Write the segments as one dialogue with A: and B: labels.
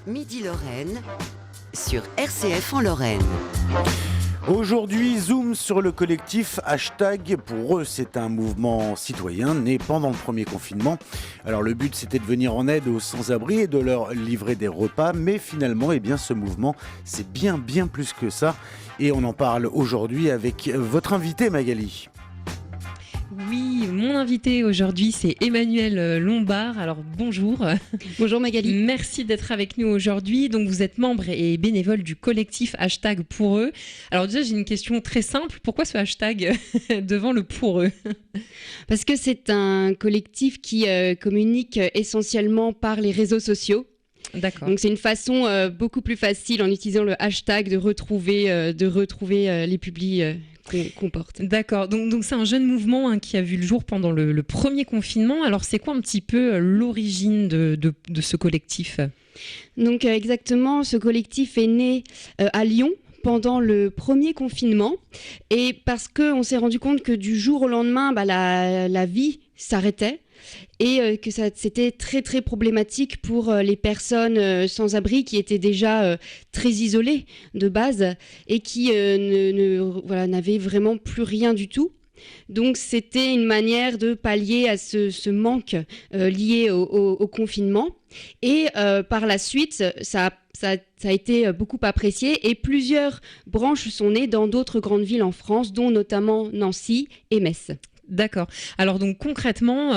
A: Midi Lorraine sur RCF en Lorraine.
B: Aujourd'hui, zoom sur le collectif Hashtag. Pour eux, c'est un mouvement citoyen né pendant le premier confinement. Alors le but, c'était de venir en aide aux sans-abri et de leur livrer des repas. Mais finalement, ce mouvement, c'est bien plus que ça. Et on en parle aujourd'hui avec votre invité, Magali.
C: Oui, mon invité aujourd'hui, c'est Emmanuel Lombard. Alors bonjour.
D: Bonjour Magali.
C: Merci d'être avec nous aujourd'hui. Donc vous êtes membre et bénévole du collectif Hashtag pour eux. Alors déjà, j'ai une question très simple. Pourquoi ce hashtag devant le pour eux ?
D: Parce que c'est un collectif qui communique essentiellement par les réseaux sociaux.
C: D'accord.
D: Donc c'est une façon beaucoup plus facile en utilisant le hashtag de retrouver les publis qu'on porte.
C: D'accord, donc c'est un jeune mouvement qui a vu le jour pendant le premier confinement. Alors c'est quoi un petit peu l'origine de ce collectif ?
D: Donc exactement, ce collectif est né à Lyon pendant le premier confinement, et parce qu'on s'est rendu compte que du jour au lendemain, la vie s'arrêtait. Et que c'était très très problématique pour les personnes sans abri qui étaient déjà très isolées de base et qui n'avaient vraiment plus rien du tout. Donc c'était une manière de pallier à ce manque lié au confinement. Et par la suite, ça a été beaucoup apprécié et plusieurs branches sont nées dans d'autres grandes villes en France, dont notamment Nancy et Metz.
C: D'accord. Alors donc concrètement,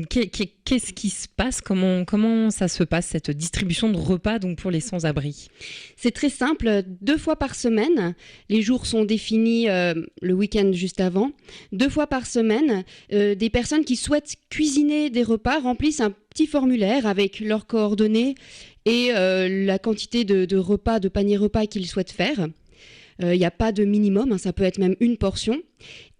C: qu'est-ce qui se passe ? Comment ça se passe, cette distribution de repas donc pour les sans-abri ?
D: C'est très simple, 2 fois par semaine. Les jours sont définis le week-end juste avant. 2 fois par semaine, des personnes qui souhaitent cuisiner des repas remplissent un petit formulaire avec leurs coordonnées et la quantité de repas, de paniers repas qu'ils souhaitent faire. Il n'y a pas de minimum, ça peut être même une portion.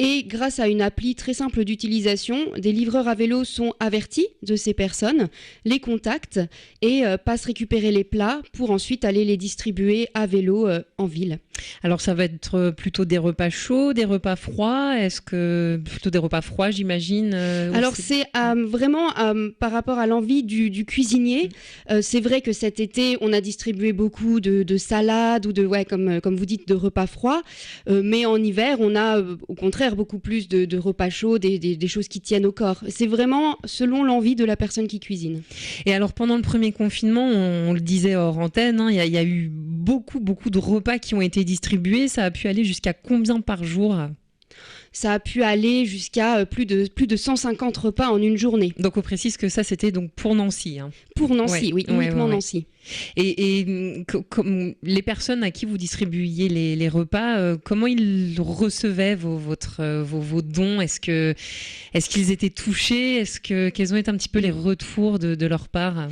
D: Et grâce à une appli très simple d'utilisation, des livreurs à vélo sont avertis de ces personnes, les contactent et passent récupérer les plats pour ensuite aller les distribuer à vélo en ville.
C: Alors ça va être plutôt des repas chauds, des repas froids ? Est-ce que plutôt des repas froids, j'imagine
D: Alors c'est vraiment par rapport à l'envie du cuisinier. C'est vrai que cet été, on a distribué beaucoup de salades ou comme vous dites, de repas froids. Mais en hiver, on a au contraire beaucoup plus de repas chauds, des choses qui tiennent au corps. C'est vraiment selon l'envie de la personne qui cuisine.
C: Et alors pendant le premier confinement, on le disait hors antenne, il y a eu beaucoup de repas qui ont été distribués. Ça a pu aller jusqu'à combien par jour ?
D: Ça a pu aller jusqu'à plus de 150 repas en une journée.
C: Donc on précise que ça c'était donc pour Nancy.
D: Pour Nancy, oui, uniquement Nancy.
C: Et comme les personnes à qui vous distribuiez les repas, comment ils recevaient vos dons ? Est-ce qu'ils étaient touchés ? Quels ont été un petit peu les retours de leur part ?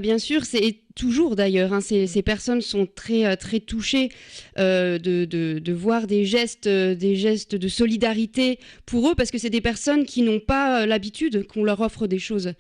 D: Bien sûr, c'est toujours d'ailleurs. Ces personnes sont très très touchées de voir des gestes de solidarité pour eux, parce que c'est des personnes qui n'ont pas l'habitude qu'on leur offre des choses.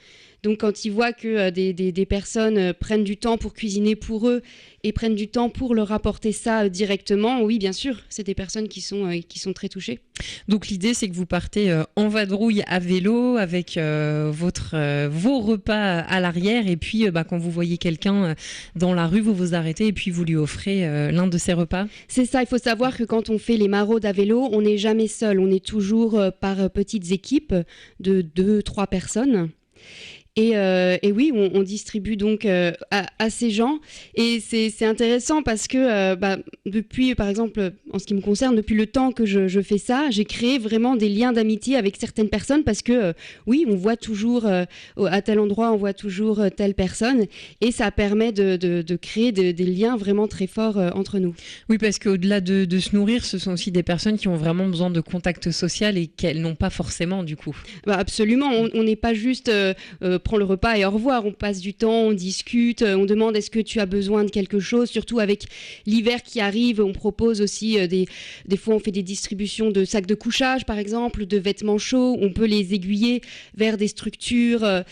D: Donc quand ils voient que des personnes prennent du temps pour cuisiner pour eux et prennent du temps pour leur apporter ça directement, oui bien sûr, c'est des personnes qui sont très touchées.
C: Donc l'idée c'est que vous partez en vadrouille à vélo avec vos repas à l'arrière, et puis quand vous voyez quelqu'un dans la rue, vous vous arrêtez et puis vous lui offrez l'un de ses repas.
D: C'est ça, il faut savoir que quand on fait les maraudes à vélo, on n'est jamais seul, on est toujours par petites équipes de 2-3 personnes. Et oui, on distribue donc à ces gens, et c'est intéressant parce que depuis, par exemple, en ce qui me concerne, depuis le temps que je fais ça, j'ai créé vraiment des liens d'amitié avec certaines personnes, parce que oui, on voit toujours à tel endroit, on voit toujours telle personne, et ça permet de créer des liens vraiment très forts entre nous.
C: Oui, parce qu'au-delà de se nourrir, ce sont aussi des personnes qui ont vraiment besoin de contact social et qu'elles n'ont pas forcément du coup.
D: Absolument, on n'est pas juste prend le repas et au revoir, on passe du temps, on discute, on demande est-ce que tu as besoin de quelque chose, surtout avec l'hiver qui arrive, on propose aussi des fois on fait des distributions de sacs de couchage par exemple, de vêtements chauds, on peut les aiguiller vers des structures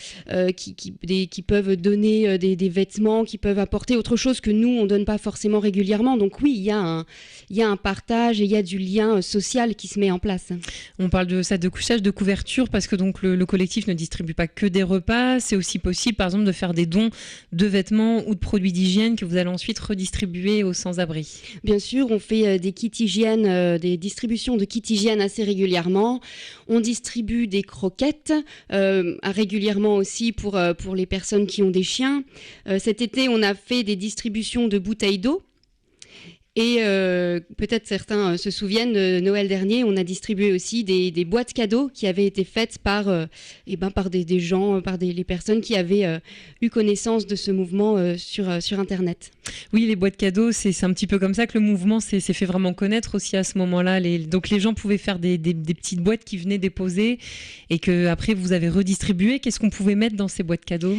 D: qui peuvent donner des vêtements, qui peuvent apporter autre chose que nous on donne pas forcément régulièrement. Donc oui, il y a un partage et il y a du lien social qui se met en place.
C: On parle de sacs de couchage, de couverture, parce que donc le collectif ne distribue pas que des repas. repas. C'est aussi possible, par exemple, de faire des dons de vêtements ou de produits d'hygiène que vous allez ensuite redistribuer aux sans-abri.
D: Bien sûr, on fait des kits hygiène, des distributions de kits hygiène assez régulièrement. On distribue des croquettes régulièrement aussi pour les personnes qui ont des chiens. Cet été, on a fait des distributions de bouteilles d'eau. Et peut-être certains se souviennent, de Noël dernier, on a distribué aussi des boîtes cadeaux qui avaient été faites par des gens, les personnes qui avaient eu connaissance de ce mouvement sur Internet.
C: Oui, les boîtes cadeaux, c'est un petit peu comme ça que le mouvement s'est fait vraiment connaître aussi à ce moment-là. Donc les gens pouvaient faire des petites boîtes qui venaient déposer et que après vous avez redistribué. Qu'est-ce qu'on pouvait mettre dans ces boîtes cadeaux ?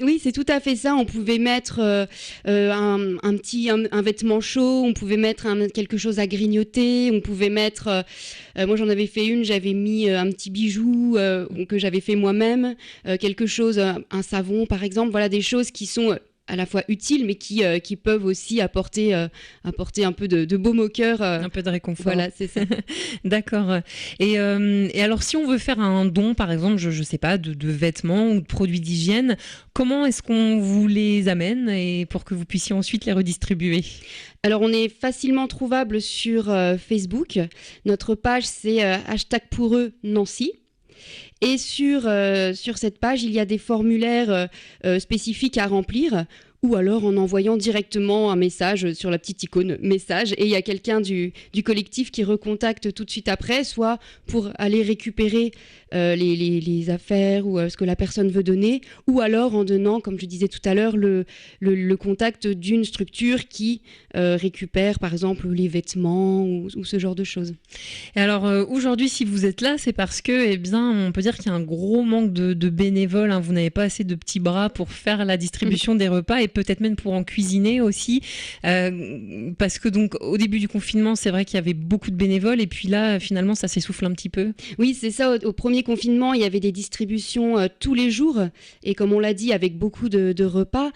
D: Oui, c'est tout à fait ça. On pouvait mettre un vêtement chaud, on pouvait mettre quelque chose à grignoter, on pouvait mettre... moi, j'en avais fait une, j'avais mis un petit bijou que j'avais fait moi-même, quelque chose, un savon par exemple, voilà des choses qui sont... à la fois utiles, mais qui peuvent aussi apporter un peu de baume au cœur.
C: Un peu de réconfort.
D: Voilà, c'est ça.
C: D'accord. Et alors, si on veut faire un don, par exemple, je sais pas, de vêtements ou de produits d'hygiène, comment est-ce qu'on vous les amène et pour que vous puissiez ensuite les redistribuer ?
D: Alors, on est facilement trouvable sur Facebook. Notre page, c'est #poureux Nancy. Et sur cette page, il y a des formulaires spécifiques à remplir ou alors en envoyant directement un message sur la petite icône message et il y a quelqu'un du collectif qui recontacte tout de suite après, soit pour aller récupérer les affaires ou ce que la personne veut donner, ou alors en donnant, comme je disais tout à l'heure, le contact d'une structure qui récupère par exemple les vêtements ou ce genre de choses.
C: Et alors aujourd'hui, si vous êtes là, c'est parce que, eh bien, on peut dire qu'il y a un gros manque de bénévoles, hein. Vous n'avez pas assez de petits bras pour faire la distribution des repas et peut-être même pour en cuisiner aussi, parce que donc au début du confinement, c'est vrai qu'il y avait beaucoup de bénévoles et puis là, finalement, ça s'essouffle un petit peu.
D: Oui, c'est ça. Au premier confinement, il y avait des distributions tous les jours et comme on l'a dit, avec beaucoup de repas.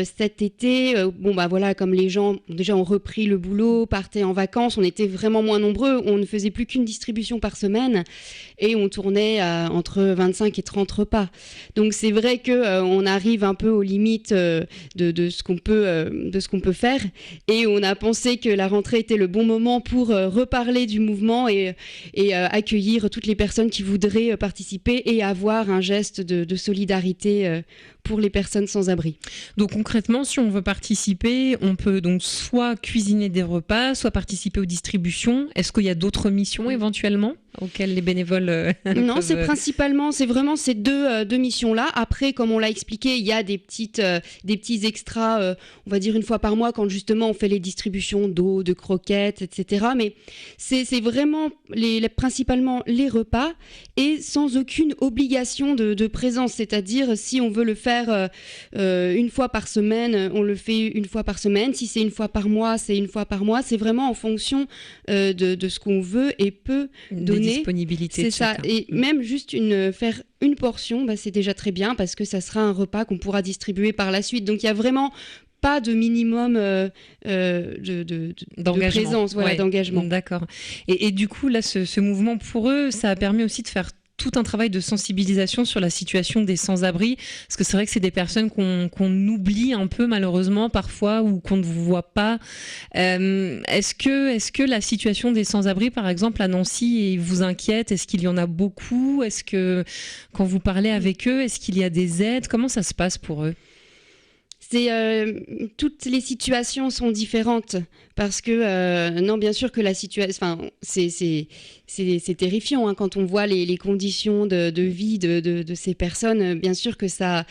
D: Cet été, voilà, comme les gens déjà ont repris le boulot, partaient en vacances, on était vraiment moins nombreux, on ne faisait plus qu'une distribution par semaine et on tournait entre 25 et 30 repas. Donc c'est vrai que on arrive un peu aux limites de ce qu'on peut faire et on a pensé que la rentrée était le bon moment pour reparler du mouvement et accueillir toutes les personnes qui voudraient participer et avoir un geste de solidarité pour les personnes sans abri.
C: Donc concrètement, si on veut participer, on peut donc soit cuisiner des repas, soit participer aux distributions. Est-ce qu'il y a d'autres missions éventuellement auxquelles les bénévoles
D: Non,
C: peuvent...
D: c'est vraiment ces deux missions-là. Après, comme on l'a expliqué, il y a des petits extras, on va dire une fois par mois, quand justement on fait les distributions d'eau, de croquettes, etc. Mais c'est vraiment principalement les repas et sans aucune obligation de présence. C'est-à-dire, si on veut le faire une fois par semaine, on le fait une fois par semaine. Si c'est une fois par mois, c'est une fois par mois. C'est vraiment en fonction de ce qu'on veut et peut donner.
C: Disponibilité.
D: C'est ça. Et même juste faire une portion, c'est déjà très bien parce que ça sera un repas qu'on pourra distribuer par la suite. Donc il y a vraiment pas de minimum de présence, voilà, d'engagement.
C: D'accord. Et du coup, là, ce mouvement pour eux, ça a permis aussi de faire tout un travail de sensibilisation sur la situation des sans-abri, parce que c'est vrai que c'est des personnes qu'on oublie un peu malheureusement parfois ou qu'on ne voit pas. Est-ce que la situation des sans-abri, par exemple à Nancy, vous inquiète ? Est-ce qu'il y en a beaucoup ? Est-ce que quand vous parlez avec eux, est-ce qu'il y a des aides ? Comment ça se passe pour eux ?
D: Toutes les situations sont différentes parce que non, bien sûr que la situation, c'est terrifiant hein, quand on voit les conditions de vie de ces personnes. Bien sûr que ça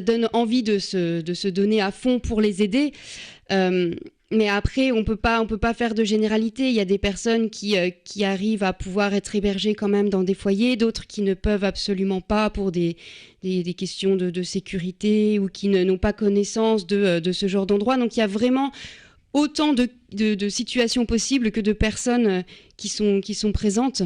D: donne envie de se donner à fond pour les aider. Mais après, on peut pas faire de généralité. Il y a des personnes qui arrivent à pouvoir être hébergées quand même dans des foyers, d'autres qui ne peuvent absolument pas pour des questions de sécurité ou qui n'ont pas connaissance de ce genre d'endroit. Donc il y a vraiment autant de situations possibles que de personnes qui sont présentes.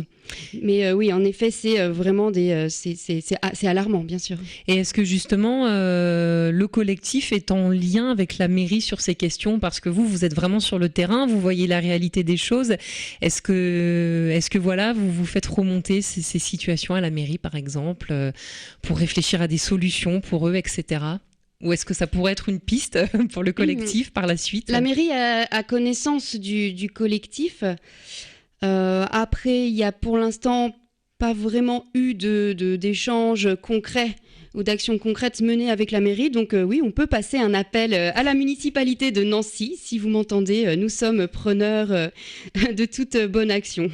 D: Mais oui, en effet, c'est vraiment c'est alarmant, bien sûr.
C: Et est-ce que justement le collectif est en lien avec la mairie sur ces questions? Parce que vous êtes vraiment sur le terrain, vous voyez la réalité des choses. Est-ce que voilà, vous vous faites remonter ces situations à la mairie, par exemple, pour réfléchir à des solutions pour eux, etc. Ou est-ce que ça pourrait être une piste pour le collectif par la suite?
D: La mairie a connaissance du collectif. Après, il n'y a pour l'instant pas vraiment eu d'échanges concrets ou d'actions concrètes menées avec la mairie. Donc oui, on peut passer un appel à la municipalité de Nancy. Si vous m'entendez, nous sommes preneurs de toute bonne action.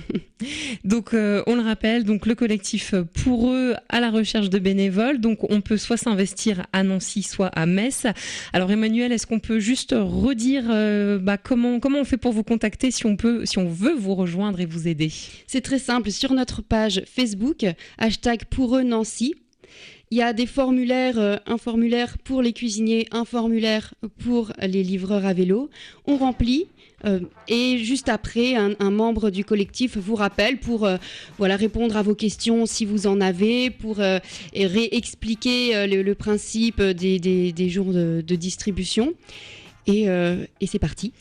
C: Donc on le rappelle, donc le collectif Pour eux à la recherche de bénévoles. Donc on peut soit s'investir à Nancy, soit à Metz. Alors Emmanuel, est-ce qu'on peut juste redire comment on fait pour vous contacter si on veut vous rejoindre et vous aider? C'est
D: très simple, sur notre page Facebook, #PourEuxNancy. Il y a des formulaires, un formulaire pour les cuisiniers, un formulaire pour les livreurs à vélo. On remplit et juste après, un membre du collectif vous rappelle pour répondre à vos questions si vous en avez, pour réexpliquer le principe des jours de distribution. Et c'est parti.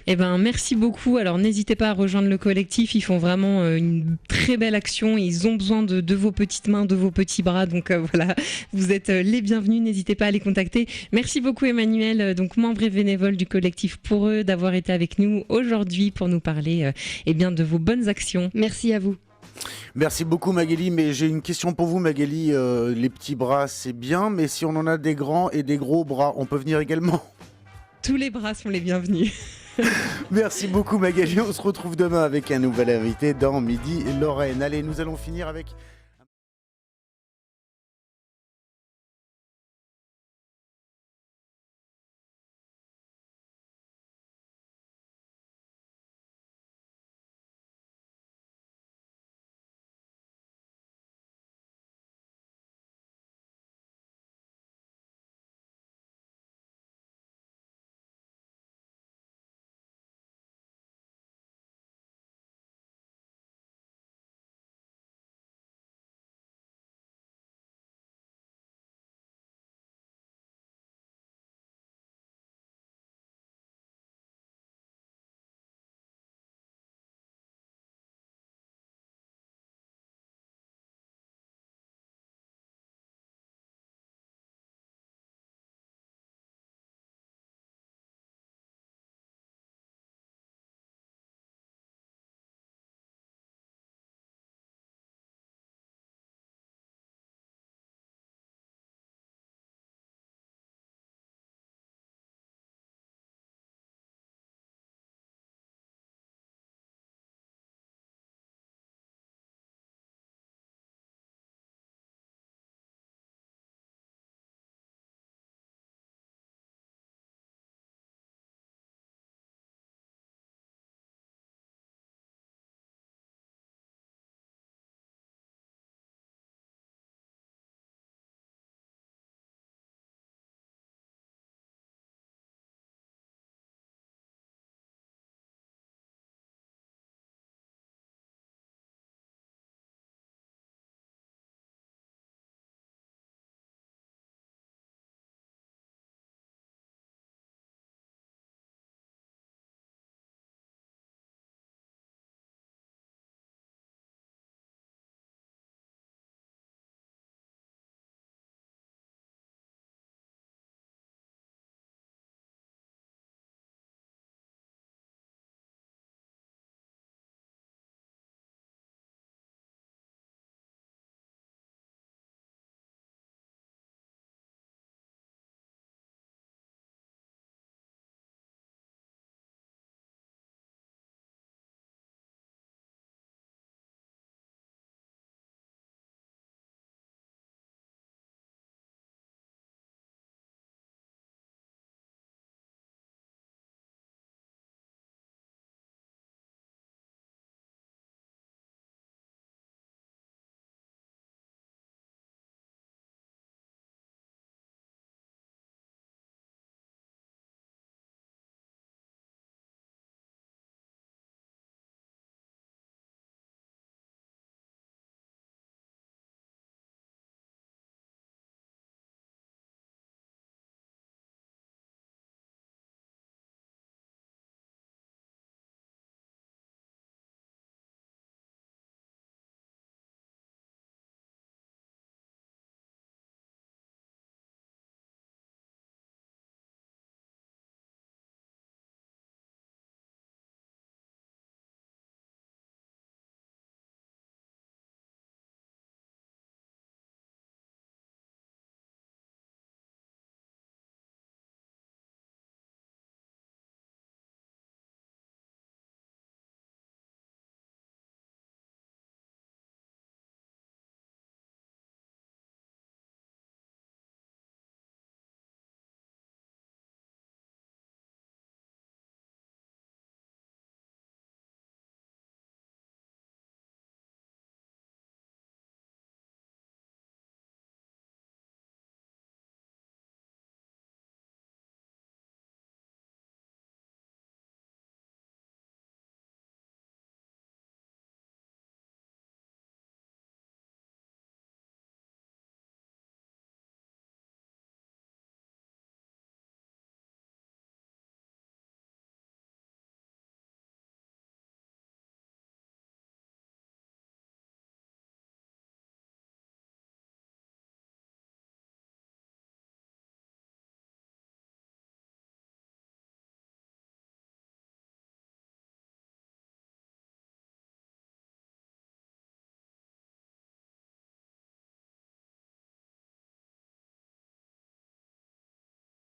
C: Eh ben, merci beaucoup. Alors, n'hésitez pas à rejoindre le collectif. Ils font vraiment une très belle action. Ils ont besoin de vos petites mains, de vos petits bras. Donc voilà, vous êtes les bienvenus. N'hésitez pas à les contacter. Merci beaucoup, Emmanuel, donc membre et bénévole du collectif Pour eux, d'avoir été avec nous aujourd'hui pour nous parler de vos bonnes actions.
D: Merci à vous.
B: Merci beaucoup Magali, mais j'ai une question pour vous Magali. Les petits bras, c'est bien, mais si on en a des grands et des gros bras, on peut venir également?
C: Tous les bras sont les bienvenus.
B: Merci beaucoup Magali, on se retrouve demain avec un nouvel invité dans Midi Lorraine. Allez, nous allons finir avec